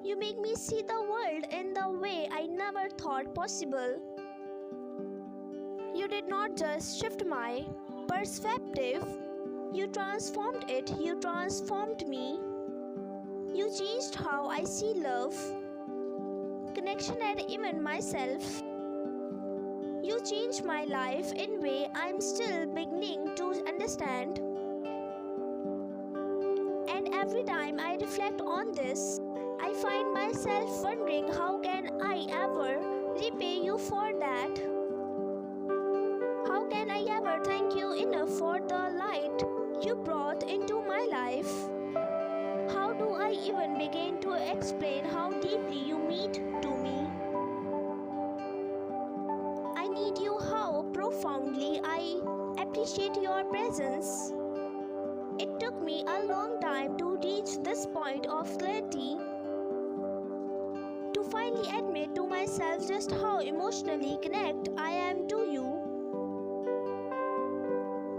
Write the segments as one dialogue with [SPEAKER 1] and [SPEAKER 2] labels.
[SPEAKER 1] You make me see the world in the way I never thought possible. You did not just shift my perspective, you transformed it, you transformed me. You changed how I see love, connection, and even myself. You changed my life in a way I'm still beginning to understand. And every time I reflect on this, I find myself wondering how can I ever repay you for that? How can I ever thank you enough for the light you brought into my life? How do I even begin to explain how deeply you mean to me? I need you, how profoundly I appreciate your presence. It took me a long time to reach this point of clarity, to finally admit to myself just how emotionally connected I am to you.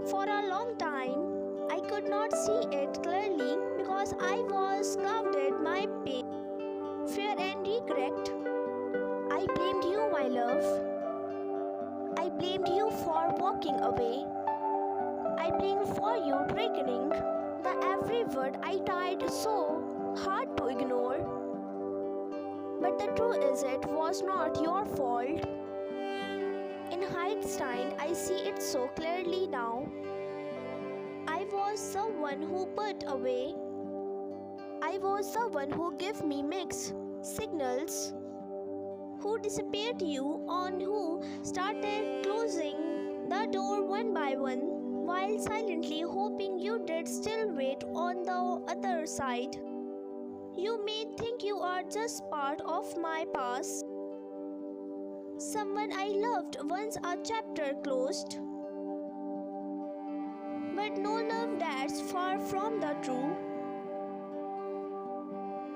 [SPEAKER 1] For a long time, I could not see it clearly because I was clouded my pain, fear and regret. I blamed you, my love. I blamed you for walking away. I blamed for you triggering the every word I tried so hard to ignore. But the truth is it was not your fault. In hindsight, I see it so clearly now. I was the one who put away. I was the one who gave me mixed signals, who disappeared you on, who started closing the door one by one, while silently hoping you did still wait on the other side. You may think you are just part of my past, someone I loved once a chapter closed. But no love, that's far from the truth.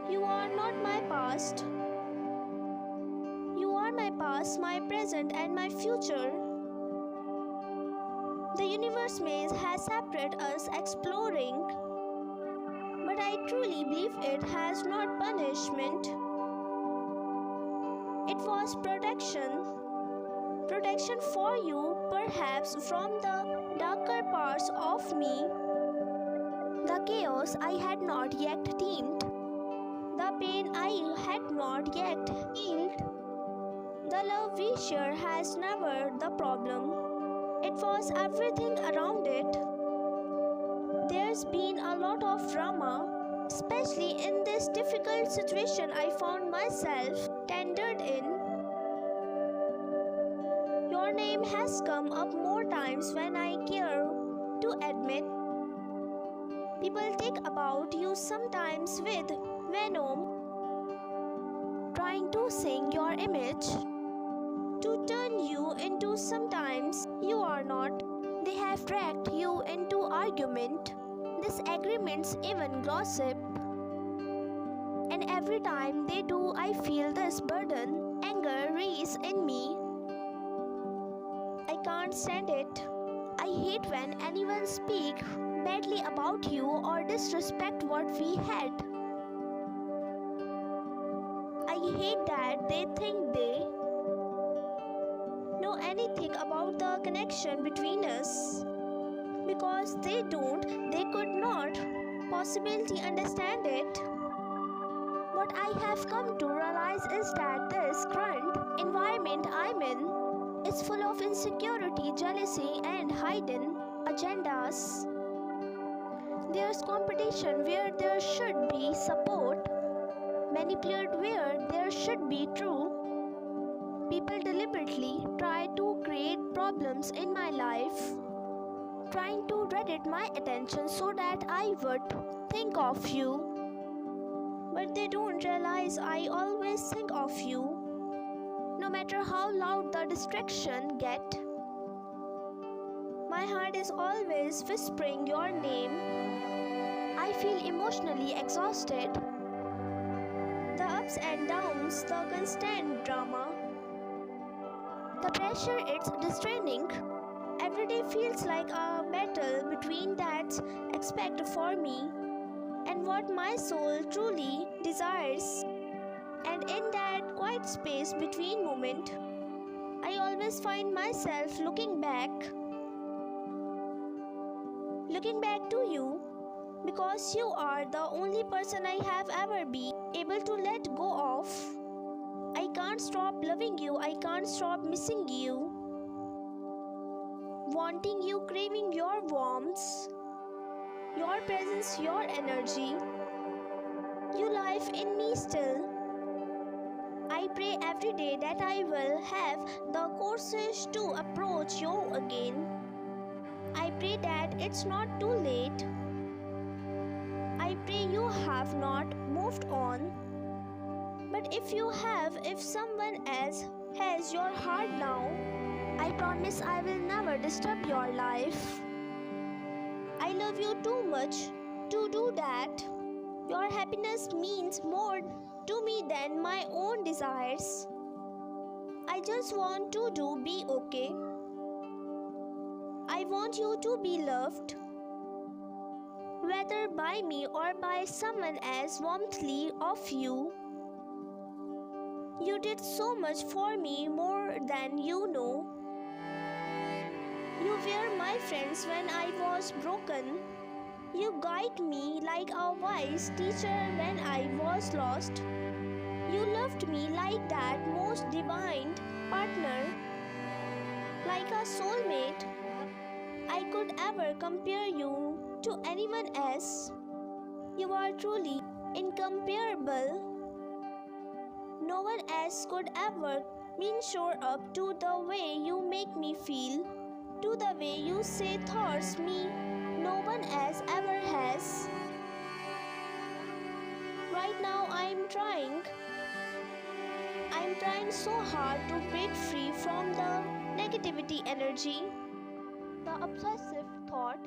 [SPEAKER 1] You are not my past. You are my past, my present, and my future. The universe may have separated us exploring, but I truly believe it has not punishment. It was protection. Protection for you, perhaps from the darker parts of me. The chaos I had not yet tamed. The pain I had not yet healed. The love we share has never the problem. It was everything around it. There's been a lot of drama, especially in this difficult situation I found myself tendered in. Your name has come up more times than I care to admit. People think about you sometimes with venom, trying to sing your image, to turn you into sometimes you are not. They have dragged you into argument, disagreements, even gossip. And every time they do, I feel this burden, anger rise in me. I can't stand it. I hate when anyone speaks badly about you or disrespect what we had. I hate that they think they know anything about the connection between us. Because they don't, they could not possibly understand it. What I have come to realize is that this current environment I'm in is full of insecurity, jealousy, and hidden agendas. There's competition where there should be support, manipulated where there should be truth. People deliberately try to create problems in my life, trying to redirect my attention so that I would think of you. But they don't realize I always think of you. No matter how loud the distraction get, my heart is always whispering your name. I feel emotionally exhausted. The ups and downs, the constant drama, the pressure, it's restraining. Every day feels like a battle between that expect for me and what my soul truly desires. And in that quiet space between moment, I always find myself looking back to you, because you are the only person I have ever been able to let go of. I can't stop loving you, I can't stop missing you, wanting you, craving your warmth, your presence, your energy. You live in me still. I pray every day that I will have the courage to approach you again. I pray that it's not too late. I pray you have not moved on. But if you have, if someone else has your heart now, I promise I will never disturb your life. I love you too much to do that. Your happiness means more to me than my own desires. I just want to be okay. I want you to be loved, whether by me or by someone else warmly of you. You did so much for me, more than you know. You were my friends when I was broken. You guided me like a wise teacher when I was lost. You loved me like that most divine partner, like a soulmate. I could ever compare you to anyone else. You are truly incomparable. No one else could ever measure up to the way you make me feel, to the way you say thoughts me no one else ever has. Right now I'm trying so hard to break free from the negativity energy, the obsessive thought,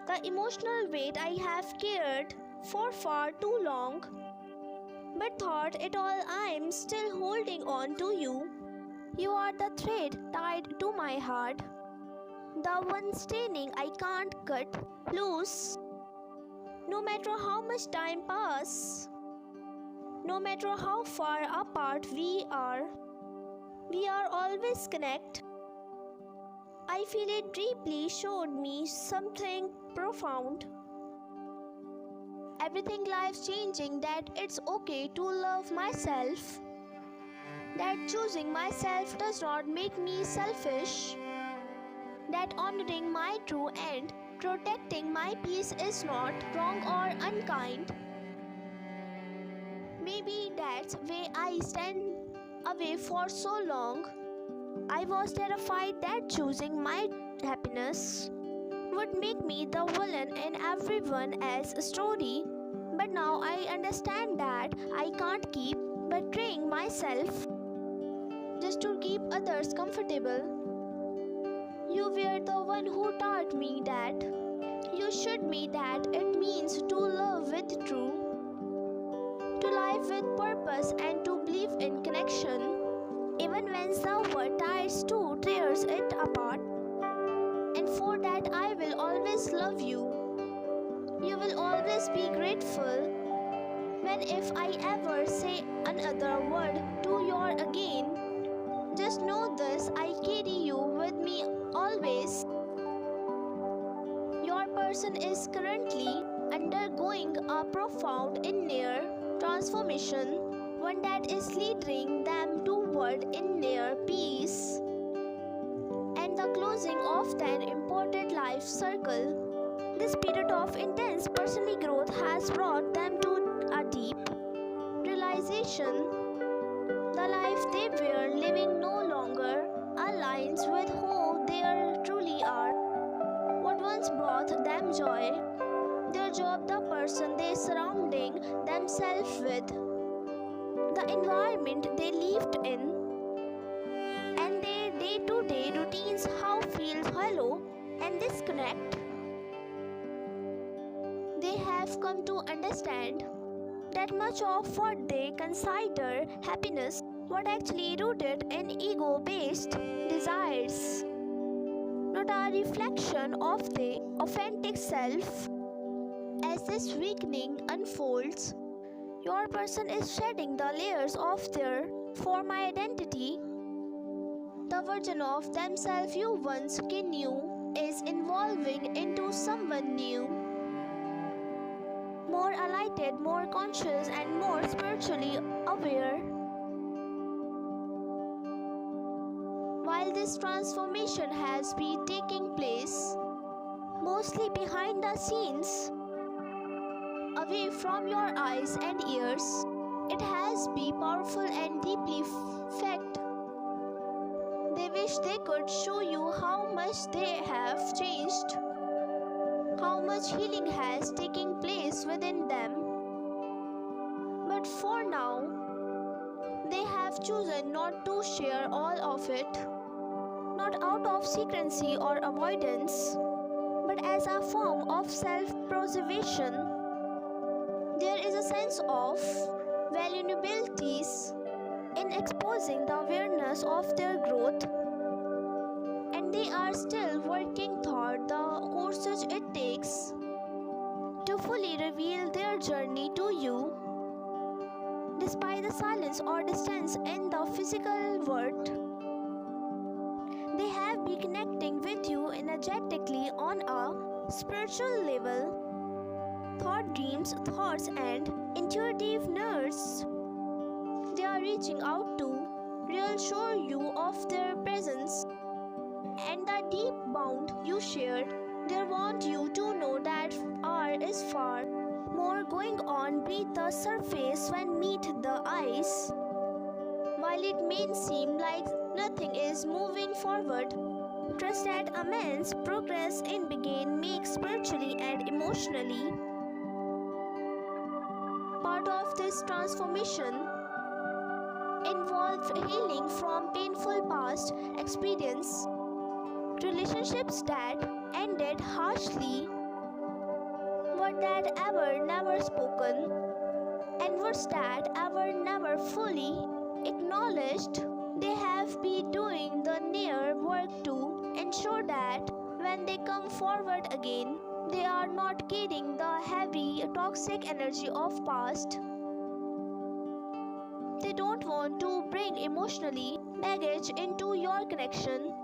[SPEAKER 1] the emotional weight I have carried for far too long. But thought it all, I'm still holding on to you. You are the thread tied to my heart, the one staining I can't cut loose. No matter how much time passes, no matter how far apart we are always connected. I feel it deeply showed me something profound. Everything life changing, that it's okay to love myself, that choosing myself does not make me selfish, that honoring my true and protecting my peace is not wrong or unkind. Maybe that's why I stand away for so long. I was terrified that choosing my happiness would make me the villain in everyone else's story. But now I understand that I can't keep betraying myself just to keep others comfortable. You were the one who taught me that. You showed me that it means to love with truth, to live with purpose, and to believe in connection, even when the world tries to tear it apart. And for that I will always love you. You will always be grateful when if I ever say another word to your again. Just know this, I carry you with me always. Your person is currently undergoing a profound inner transformation, one that is leading them toward inner peace and the closing of an important life circle. This period of intense personal growth has brought them to a deep realization. The life they were living no longer aligns with who they truly are. What once brought them joy, their job, the person they surrounding themselves with, the environment they lived in, and their day-to-day routines how feels hollow and disconnect. They have come to understand that much of what they consider happiness was actually rooted in ego-based desires, not a reflection of the authentic self. As this weakening unfolds, Your person is shedding the layers of their former identity. The version of themselves you once knew is evolving into someone new, more enlightened, more conscious, and more spiritually aware. While this transformation has been taking place, mostly behind the scenes, away from your eyes and ears, it has been powerful and deeply felt. They wish they could show you how much they have changed, how much healing has taken place within them. But for now, they have chosen not to share all of it, not out of secrecy or avoidance, but as a form of self-preservation. There is a sense of vulnerability in exposing the awareness of their growth, and they are still working toward the courses it takes to fully reveal their journey to you. Despite the silence or distance in the physical world, they have been connecting with you energetically on a spiritual level. Thought dreams, thoughts, and intuitive nerves. They are reaching out to reassure you of their presence and the deep bond you shared. They want you to know that R is far more going on beneath the surface when meet the eyes. While it may seem like nothing is moving forward, trust that immense progress in begin make spiritually and emotionally. Part of this transformation involved healing from painful past experience, relationships that ended harshly, words that ever never spoken, and words that ever never fully acknowledged. They have been doing the near work to ensure that when they come forward again, they are not carrying the heavy, toxic energy of past. They don't want to bring emotionally baggage into your connection.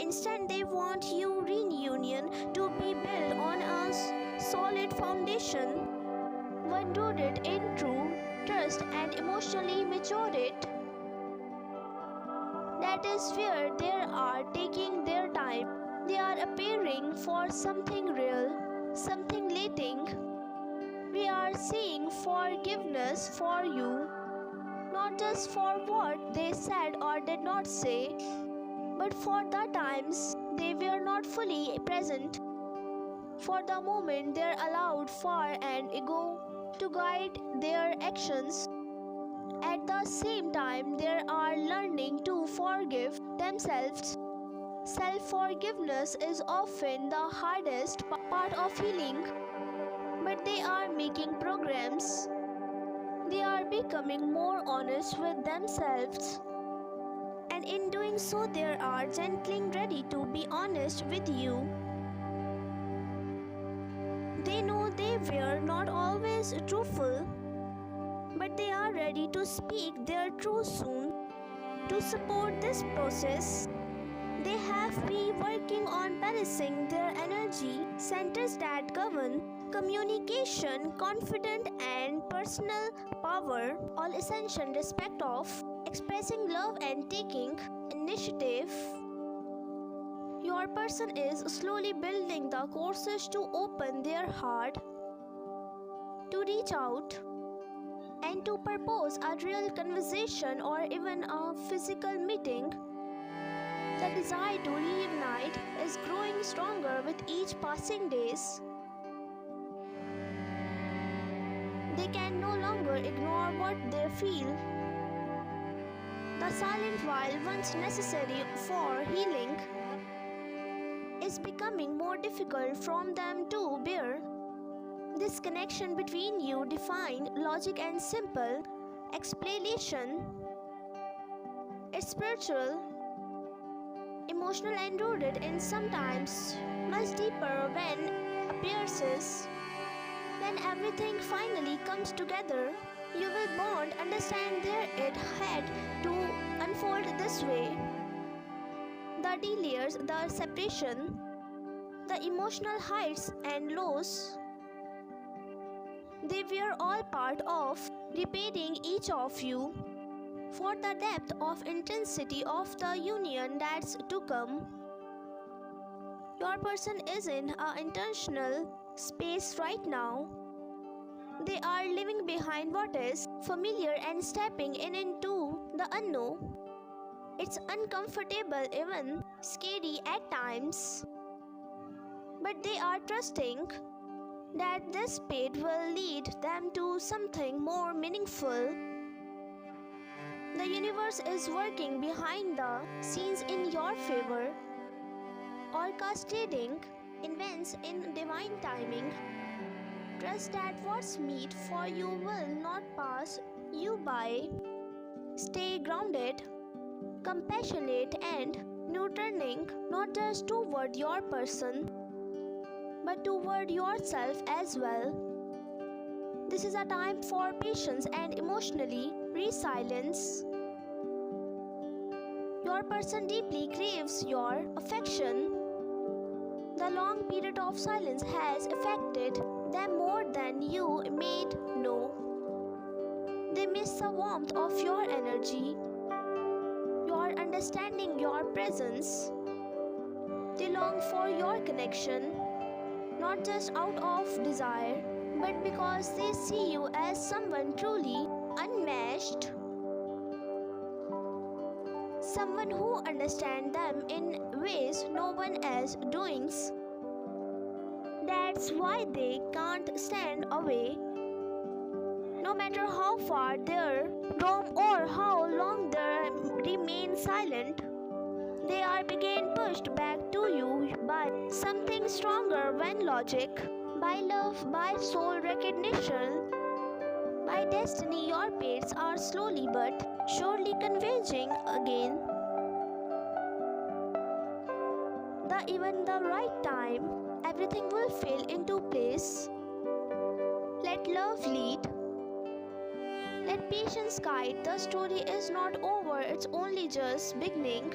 [SPEAKER 1] Instead, they want your reunion to be built on a solid foundation, one rooted in true trust and emotionally matured. That is where they are taking their time. They are appearing for something real, something latent. We are seeing forgiveness for you, not just for what they said or did not say, but for the times they were not fully present, for the moment they allowed for an ego to guide their actions. At the same time, they are learning to forgive themselves. Self-forgiveness is often the hardest part of healing, but they are making progress. They are becoming more honest with themselves, and in doing so, they are gently ready to be honest with you. They know they were not always truthful, but they are ready to speak their truth soon. To support this process, they have been working on balancing their energy centers that govern communication, confidence, and personal power, all essential respect of expressing love and taking initiative. Your person is slowly building the courses to open their heart, to reach out, and to propose a real conversation or even a physical meeting. The desire to reunite is growing stronger with each passing days. They can no longer ignore what they feel. The silent while once necessary for healing is becoming more difficult for them to bear. This connection between you defined logic and simple explanation. It's spiritual, emotional and rooted in sometimes much deeper when appearances. when everything finally comes together, you will bond, understand that it had to unfold this way. The delays, the separation, the emotional heights and lows, they were all part of preparing each of you for the depth of intensity of the union that's to come. Your person is in an intentional space right now. They are leaving behind what is familiar and stepping in into the unknown. It's uncomfortable, even scary at times, but they are trusting that this path will lead them to something more meaningful. The universe is working behind the scenes in your favor, orchestrating events in divine timing. Trust that what's meant for you will not pass you by. Stay grounded, compassionate, and nurturing, not just toward your person, but toward yourself as well. This is a time for patience and emotionally resilience. Your person deeply craves your affection. The long period of silence has affected them more than you may know. They miss the warmth of your energy, your understanding, your presence. They long for your connection, not just out of desire, but because they see you as someone truly unmatched. Someone who understands them in ways no one else does. That's why they can't stand away. No matter how far they roam or how long they remain silent, they are being pushed back to you by something stronger than logic, by love, by soul recognition, by destiny. Your paths are slowly but surely converging again. Even the right time, everything will fall into place. Let love lead. Let patience guide. The story is not over, it's only just beginning.